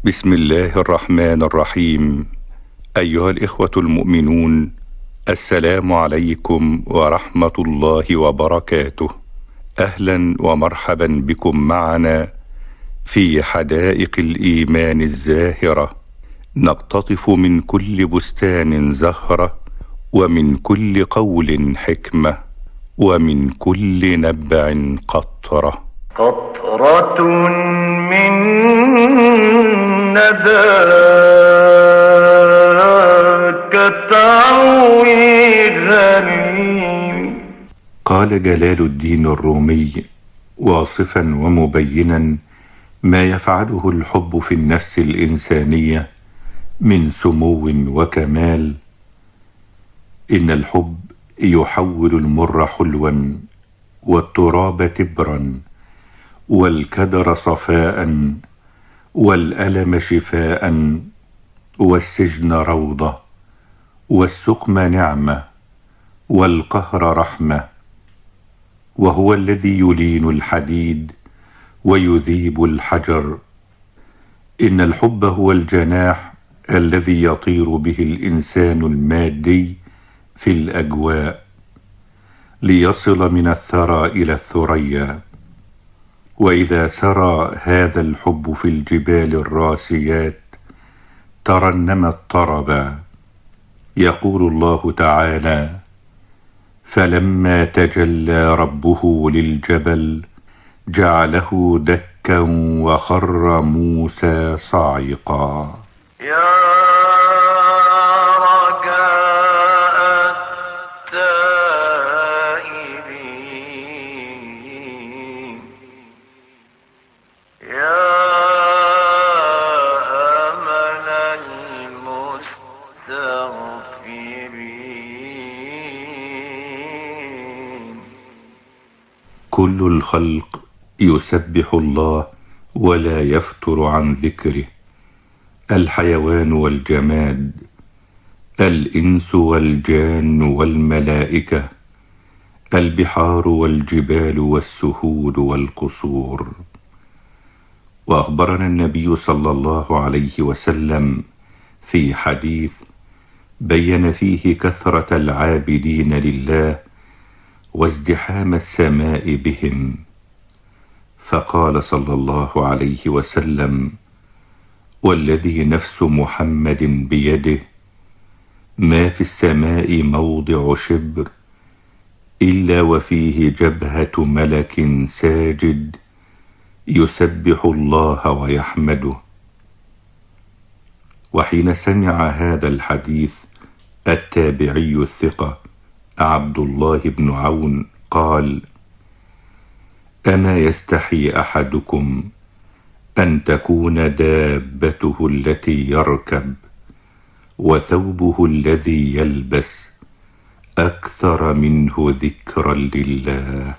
بسم الله الرحمن الرحيم. أيها الإخوة المؤمنون، السلام عليكم ورحمة الله وبركاته. أهلا ومرحبا بكم معنا في حدائق الإيمان الزاهرة، نقتطف من كل بستان زهرة، ومن كل قول حكمة، ومن كل نبع قطرة. قطرة من نداك تعوي غنيم. قال جلال الدين الرومي واصفا ومبينا ما يفعله الحب في النفس الإنسانية من سمو وكمال: إن الحب يحول المر حلوا، والتراب تبرا، والكدر صفاء، والألم شفاء، والسجن روضة، والسقم نعمة، والقهر رحمة، وهو الذي يلين الحديد ويذيب الحجر. إن الحب هو الجناح الذي يطير به الإنسان المادي في الأجواء ليصل من الثرى إلى الثريا. وإذا سرى هذا الحب في الجبال الراسيات ترنمت طربا. يقول الله تعالى: فلما تجلى ربه للجبل جعله دكا وخر موسى صعقا. يا رجاء التائبين، يا أمل المستغفرين. كل الخلق يسبح الله ولا يفتر عن ذكره: الحيوان والجماد، الإنس والجان والملائكة، البحار والجبال والسهول والقصور. وأخبرنا النبي صلى الله عليه وسلم في حديث بين فيه كثرة العابدين لله وازدحام السماء بهم، فقال صلى الله عليه وسلم: والذي نفس محمد بيده ما في السماء موضع شبر إلا وفيه جبهة ملك ساجد يسبح الله ويحمده. وحين سمع هذا الحديث التابعي الثقة عبد الله بن عون قال: أما يستحي أحدكم أن تكون دابته التي يركب وثوبه الذي يلبس أكثر منه ذكرا لله؟